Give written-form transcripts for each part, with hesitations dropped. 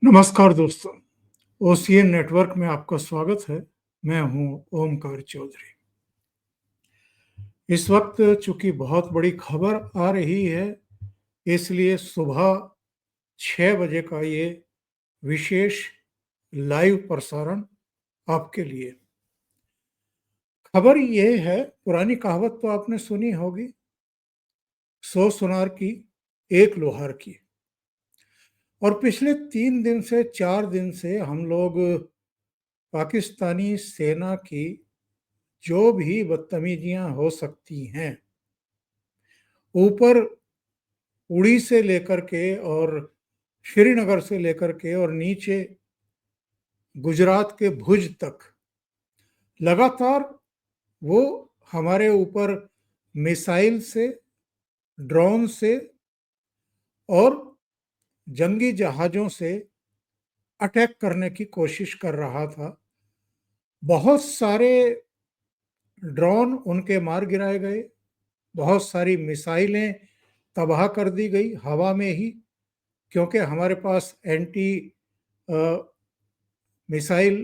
नमस्कार दोस्तों, OCN network में आपका स्वागत है। मैं हूं ओमकार चौधरी। इस वक्त चूंकि बहुत बड़ी खबर आ रही है, इसलिए सुबह 6 बजे का ये विशेष लाइव प्रसारण आपके लिए। खबर ये है, पुरानी कहावत तो आपने सुनी होगी, 100 सुनार की एक लोहार की। और पिछले 3 दिन से 4 दिन से हम लोग पाकिस्तानी सेना की जो भी बदतमीजियां हो सकती हैं, ऊपर उड़ी से लेकर के और श्रीनगर से लेकर के और नीचे गुजरात के भुज तक लगातार वो हमारे ऊपर मिसाइल से, ड्रोन से और जंगी जहाजों से अटैक करने की कोशिश कर रहा था। बहुत सारे ड्रोन उनके मार गिराए गए, बहुत सारी मिसाइलें तबाह कर दी गई हवा में ही, क्योंकि हमारे पास एंटी मिसाइल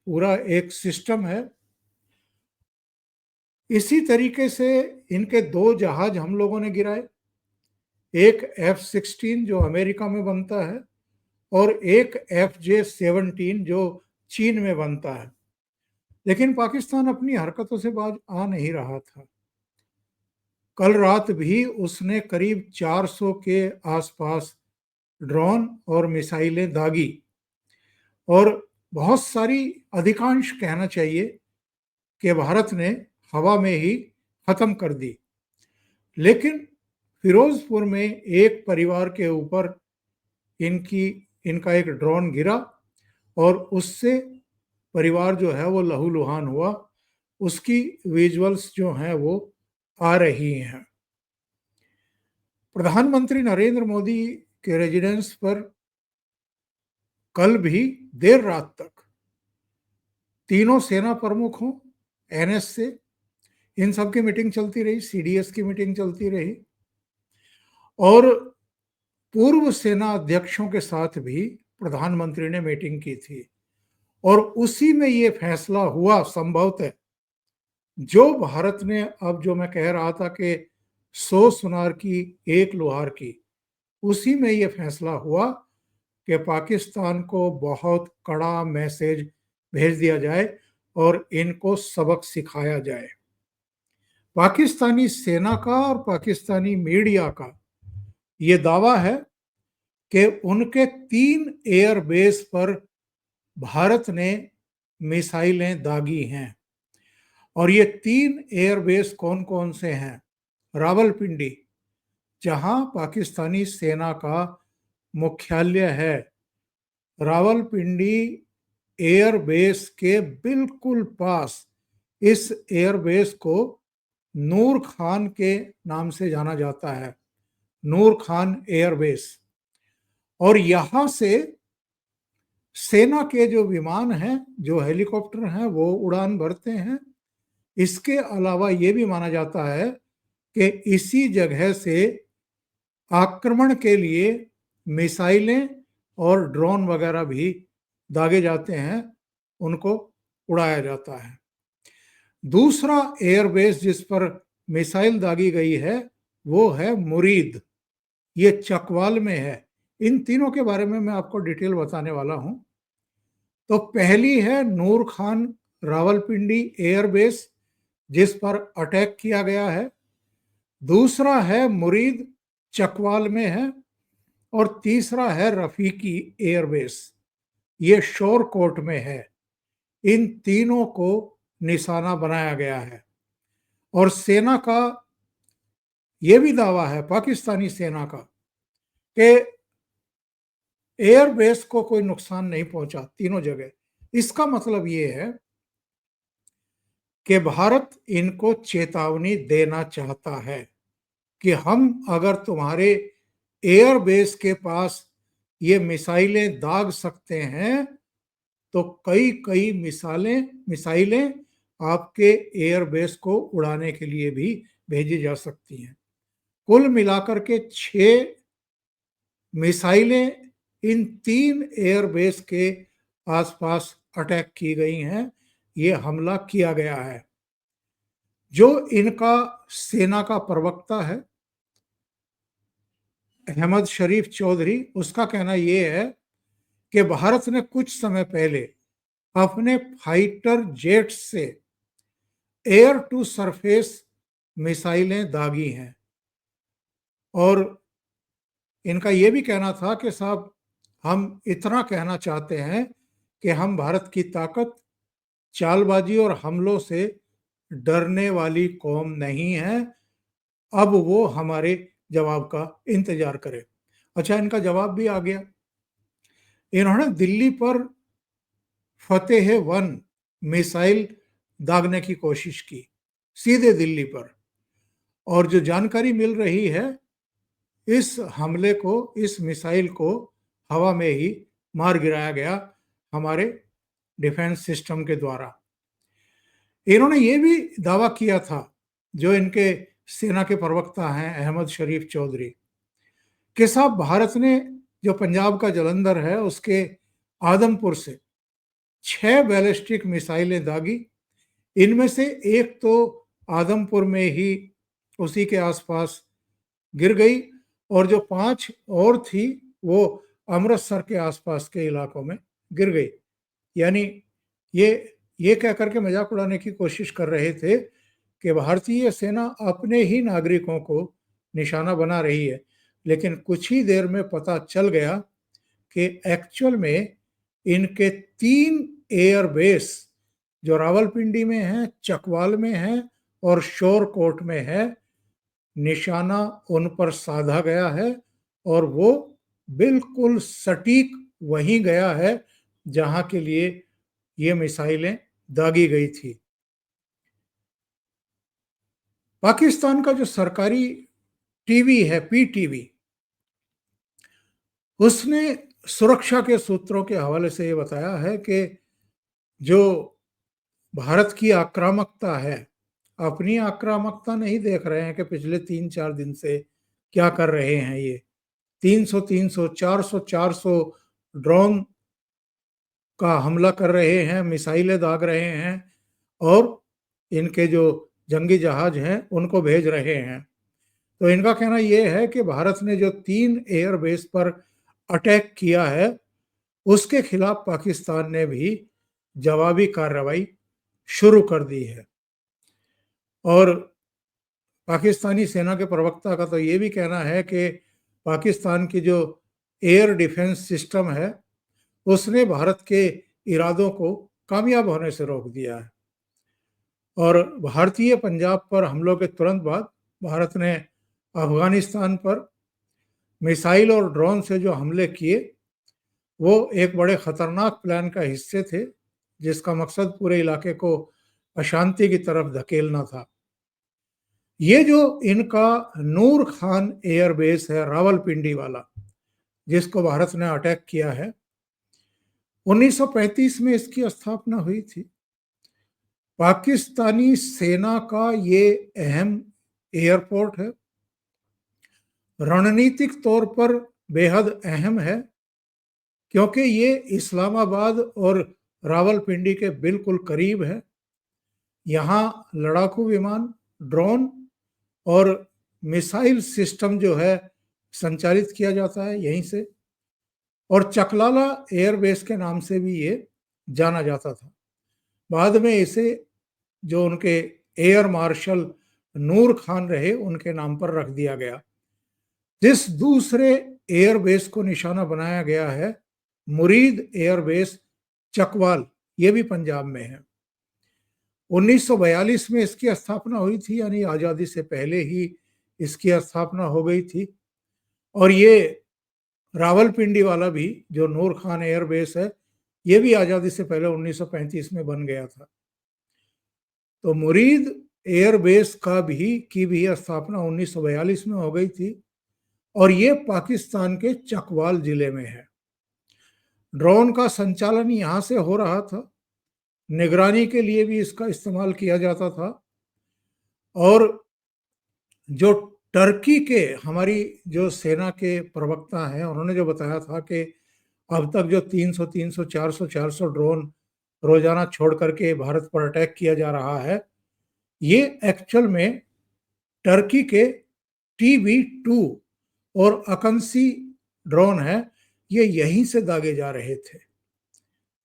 पूरा एक सिस्टम है। इसी तरीके से इनके 2 जहाज हम लोगों ने गिराए, एक F-16 जो अमेरिका में बनता है और एक FJ-17 जो चीन में बनता है। लेकिन पाकिस्तान अपनी हरकतों से बाज आ नहीं रहा था। कल रात भी उसने करीब 400 के आसपास ड्रोन और मिसाइलें दागी और बहुत सारी, अधिकांश कहना चाहिए कि भारत ने हवा में ही खत्म कर दी। लेकिन फिरोजपुर में एक परिवार के ऊपर इनका एक ड्रोन गिरा और उससे परिवार जो है वो लहूलुहान हुआ। उसकी विजुअल्स जो हैं वो आ रही हैं। प्रधानमंत्री नरेंद्र मोदी के रेजिडेंस पर कल भी देर रात तक तीनों सेना प्रमुखों, एनएस से, इन सब की मीटिंग चलती रही, सीडीएस की मीटिंग चलती रही और पूर्व सेना अध्यक्षों के साथ भी प्रधानमंत्री ने मीटिंग की थी। और उसी में ये फैसला हुआ, संभवतः जो भारत ने, अब जो मैं कह रहा था कि 100 सुनार की एक लोहार की, उसी में ये फैसला हुआ कि पाकिस्तान को बहुत कड़ा मैसेज भेज दिया जाए और इनको सबक सिखाया जाए। पाकिस्तानी सेना का और पाकिस्तानी मीडिया का ये दावा है कि उनके 3 एयरबेस पर भारत ने मिसाइलें दागी हैं। और ये 3 एयरबेस कौन कौन से हैं? रावलपिंडी, जहां पाकिस्तानी सेना का मुख्यालय है, रावलपिंडी एयरबेस के बिल्कुल पास इस एयरबेस को नूर खान के नाम से जाना जाता है, नूर खान एयरबेस। और यहां से सेना के जो विमान हैं, जो हेलीकॉप्टर हैं, वो उड़ान भरते हैं। इसके अलावा ये भी माना जाता है कि इसी जगह से आक्रमण के लिए मिसाइलें और ड्रोन वगैरह भी दागे जाते हैं, उनको उड़ाया जाता है। दूसरा एयरबेस जिस पर मिसाइल दागी गई है वो है मुरीद, ये चकवाल में है। इन तीनों के बारे में मैं आपको डिटेल बताने वाला हूं। तो पहली है नूर खान रावलपिंडी एयरबेस, जिस पर अटैक किया गया है। दूसरा है मुरीद, चकवाल में है। और तीसरा है रफीकी एयरबेस, ये शोरकोट में है। इन तीनों को निशाना बनाया गया है। और सेना का यह भी दावा है, पाकिस्तानी सेना का, कि एयरबेस को कोई नुकसान नहीं पहुंचा तीनों जगह। इसका मतलब ये है कि भारत इनको चेतावनी देना चाहता है कि हम अगर तुम्हारे एयरबेस के पास ये मिसाइलें दाग सकते हैं, तो कई कई मिसाइलें आपके एयरबेस को उड़ाने के लिए भी भेजी जा सकती हैं। कुल मिलाकर के 6 मिसाइलें इन 3 एयरबेस के आसपास अटैक की गई हैं, ये हमला किया गया है। जो इनका सेना का प्रवक्ता है अहमद शरीफ चौधरी, उसका कहना ये है कि भारत ने कुछ समय पहले अपने फाइटर जेट से एयर टू सरफेस मिसाइलें दागी हैं, और इनका यह भी कहना था कि साहब, हम इतना कहना चाहते हैं कि हम भारत की ताकत, चालबाजी और हमलों से डरने वाली कौम नहीं है, अब वो हमारे जवाब का इंतजार करे। अच्छा, इनका जवाब भी आ गया। इन्होंने दिल्ली पर फतेह-1 मिसाइल दागने की कोशिश की, सीधे दिल्ली पर। और जो जानकारी मिल रही है, इस हमले को, इस मिसाइल को हवा में ही मार गिराया गया हमारे डिफेंस सिस्टम के द्वारा। इन्होंने ये भी दावा किया था, जो इनके सेना के प्रवक्ता हैं अहमद शरीफ चौधरी, कि साहब भारत ने जो पंजाब का जलंधर है उसके आदमपुर से 6 बैलिस्टिक मिसाइलें दागी। इनमें से एक तो आदमपुर में ही उसी के आसपास गिर गई, और जो 5 और थी वो अमृतसर के आसपास के इलाकों में गिर गई। यानी ये कह करके मजाक उड़ाने की कोशिश कर रहे थे कि भारतीय सेना अपने ही नागरिकों को निशाना बना रही है, लेकिन कुछ ही देर में पता चल गया कि एक्चुअल में इनके 3 एयरबेस जो रावलपिंडी में है, चकवाल में है और शोरकोट में है, निशाना उन पर साधा गया है, और वो बिल्कुल सटीक वहीं गया है जहां के लिए ये मिसाइलें दागी गई थी। पाकिस्तान का जो सरकारी टीवी है, पीटीवी, उसने सुरक्षा के सूत्रों के हवाले से ये बताया है कि जो भारत की आक्रामकता है, अपनी आक्रामकता नहीं देख रहे हैं कि पिछले 3-4 दिन से क्या कर रहे हैं ये। 300 400 ड्रोन का हमला कर रहे हैं, मिसाइलें दाग रहे हैं, और इनके जो जंगी जहाज हैं उनको भेज रहे हैं। तो इनका कहना यह है कि भारत ने जो 3 एयरबेस पर अटैक किया है, उसके खिलाफ पाकिस्तान ने भी जवाबी कार्रवाई शुरू कर दी है। और पाकिस्तानी सेना के प्रवक्ता का तो ये भी कहना है कि पाकिस्तान की जो एयर डिफेंस सिस्टम है, उसने भारत के इरादों को कामयाब होने से रोक दिया है। और भारतीय पंजाब पर हमलों के तुरंत बाद भारत ने अफगानिस्तान पर मिसाइल और ड्रोन से जो हमले किए, वो एक बड़े खतरनाक प्लान का हिस्से थे, जिसका मकसद पूरे इलाके को अशांति की तरफ धकेलना था। ये जो इनका नूर खान एयरबेस है, रावलपिंडी वाला, जिसको भारत ने अटैक किया है, 1935 में इसकी स्थापना हुई थी। पाकिस्तानी सेना का ये अहम एयरपोर्ट है, रणनीतिक तौर पर बेहद अहम है, क्योंकि ये इस्लामाबाद और रावलपिंडी के बिल्कुल करीब है। यहाँ लड़ाकू विमान, ड्रोन और मिसाइल सिस्टम जो है संचालित किया जाता है यहीं से, और चकलाला एयरबेस के नाम से भी ये जाना जाता था। बाद में इसे जो उनके एयर मार्शल नूर खान रहे, उनके नाम पर रख दिया गया। जिस दूसरे एयरबेस को निशाना बनाया गया है, मुरीद एयरबेस चकवाल, ये भी पंजाब में है। 1942 में इसकी स्थापना हुई थी, यानी आज़ादी से पहले ही इसकी स्थापना हो गई थी। और ये रावलपिंडी वाला भी जो नूर खान एयरबेस है, ये भी आज़ादी से पहले 1935 में बन गया था। तो मुरीद एयरबेस की भी स्थापना 1942 में हो गई थी, और ये पाकिस्तान के चकवाल जिले में है। ड्रोन का संचालन यहाँ से हो रहा था, निगरानी के लिए भी इसका इस्तेमाल किया जाता था। और जो टर्की के हमारी जो सेना के प्रवक्ता हैं, उन्होंने जो बताया था कि अब तक जो 300, 400 ड्रोन रोजाना छोड़ करके भारत पर अटैक किया जा रहा है, ये एक्चुअल में टर्की के TB2 और अकंसी ड्रोन है, ये यहीं से दागे जा रहे थे।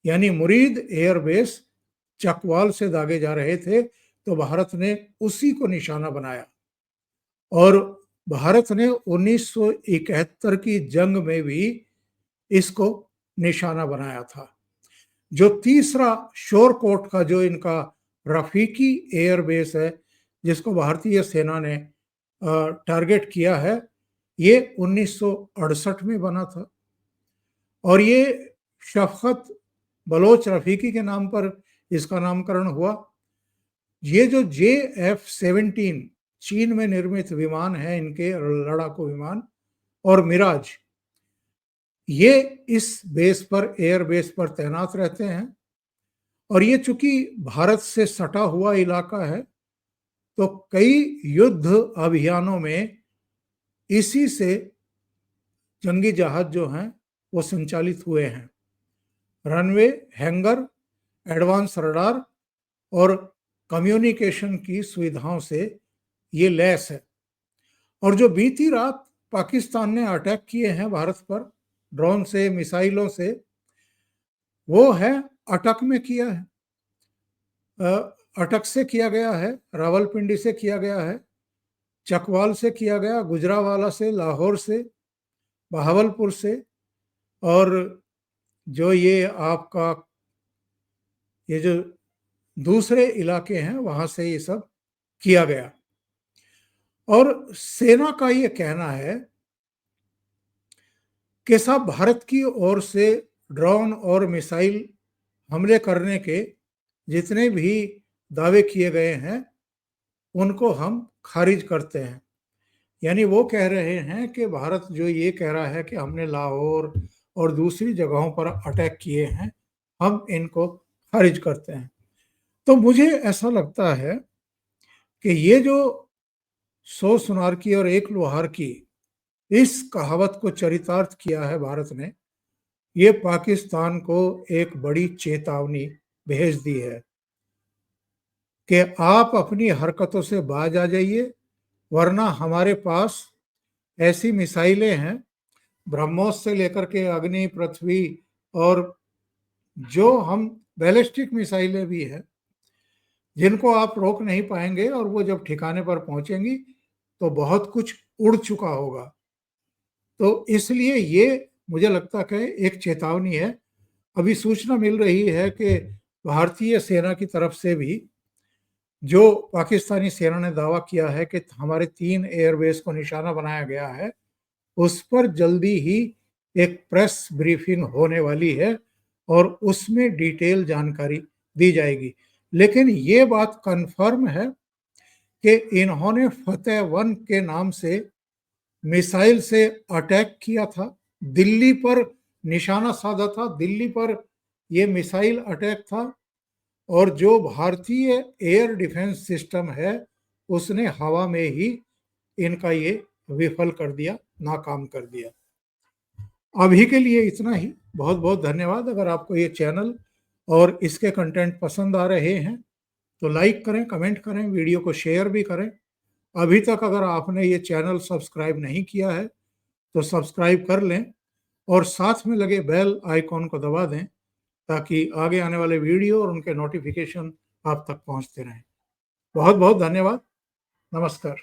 यानी मुरीद एयरबेस चकवाल से दागे जा रहे थे, तो भारत ने उसी को निशाना बनाया। और भारत ने 1971 की जंग में भी इसको निशाना बनाया था। जो तीसरा शोरकोट का जो इनका रफीकी एयरबेस है, जिसको भारतीय सेना ने टारगेट किया है, ये 1968 में बना था। और ये शफकत बलोच रफीकी के नाम पर इसका नामकरण हुआ। ये जो JF-17 चीन में निर्मित विमान है, इनके लड़ाकू विमान और मिराज, ये इस बेस पर, एयर बेस पर तैनात रहते हैं। और ये चूंकि भारत से सटा हुआ इलाका है, तो कई युद्ध अभियानों में इसी से जंगी जहाज जो हैं वो संचालित हुए हैं। रनवे, हैंगर, एडवांस रडार और कम्युनिकेशन की सुविधाओं से ये लैस है। और जो बीती रात पाकिस्तान ने अटैक किए हैं भारत पर ड्रोन से, मिसाइलों से, वो है अटक में किया है, अटक से किया गया है, रावलपिंडी से किया गया है, चकवाल से किया गया, गुजरावाला से, लाहौर से, बहावलपुर से, और जो ये आपका ये जो दूसरे इलाके हैं वहां से ये सब किया गया। और सेना का ये कहना है कि साहब, भारत की ओर से ड्रोन और मिसाइल हमले करने के जितने भी दावे किए गए हैं उनको हम खारिज करते हैं। यानी वो कह रहे हैं कि भारत जो ये कह रहा है कि हमने लाहौर और दूसरी जगहों पर अटैक किए हैं, हम इनको खारिज करते हैं। तो मुझे ऐसा लगता है कि ये जो 100 सुनार की और 1 लोहार की इस कहावत को चरितार्थ किया है भारत ने, ये पाकिस्तान को एक बड़ी चेतावनी भेज दी है कि आप अपनी हरकतों से बाज आ जाइए, वरना हमारे पास ऐसी मिसाइलें हैं, ब्रह्मोस से लेकर के अग्नि, पृथ्वी, और जो हम बैलिस्टिक मिसाइलें भी हैं, जिनको आप रोक नहीं पाएंगे, और वो जब ठिकाने पर पहुंचेंगी तो बहुत कुछ उड़ चुका होगा। तो इसलिए ये मुझे लगता है कि एक चेतावनी है। अभी सूचना मिल रही है कि भारतीय सेना की तरफ से भी, जो पाकिस्तानी सेना ने दावा किया है कि हमारे 3 एयरबेस को निशाना बनाया गया है, उस पर जल्दी ही एक प्रेस ब्रीफिंग होने वाली है और उसमें डिटेल जानकारी दी जाएगी। लेकिन ये बात कंफर्म है कि इन्होंने फतेह-1 के नाम से मिसाइल से अटैक किया था, दिल्ली पर निशाना साधा था, दिल्ली पर यह मिसाइल अटैक था। और जो भारतीय एयर डिफेंस सिस्टम है उसने हवा में ही इनका ये विफल कर दिया, नाकाम कर दिया। अभी के लिए इतना ही। बहुत बहुत धन्यवाद। अगर आपको ये चैनल और इसके कंटेंट पसंद आ रहे हैं तो लाइक करें, कमेंट करें, वीडियो को शेयर भी करें। अभी तक अगर आपने ये चैनल सब्सक्राइब नहीं किया है तो सब्सक्राइब कर लें और साथ में लगे बेल आइकॉन को दबा दें, ताकि आगे आने वाले वीडियो और उनके नोटिफिकेशन आप तक पहुंचते रहें। बहुत बहुत धन्यवाद। नमस्कार।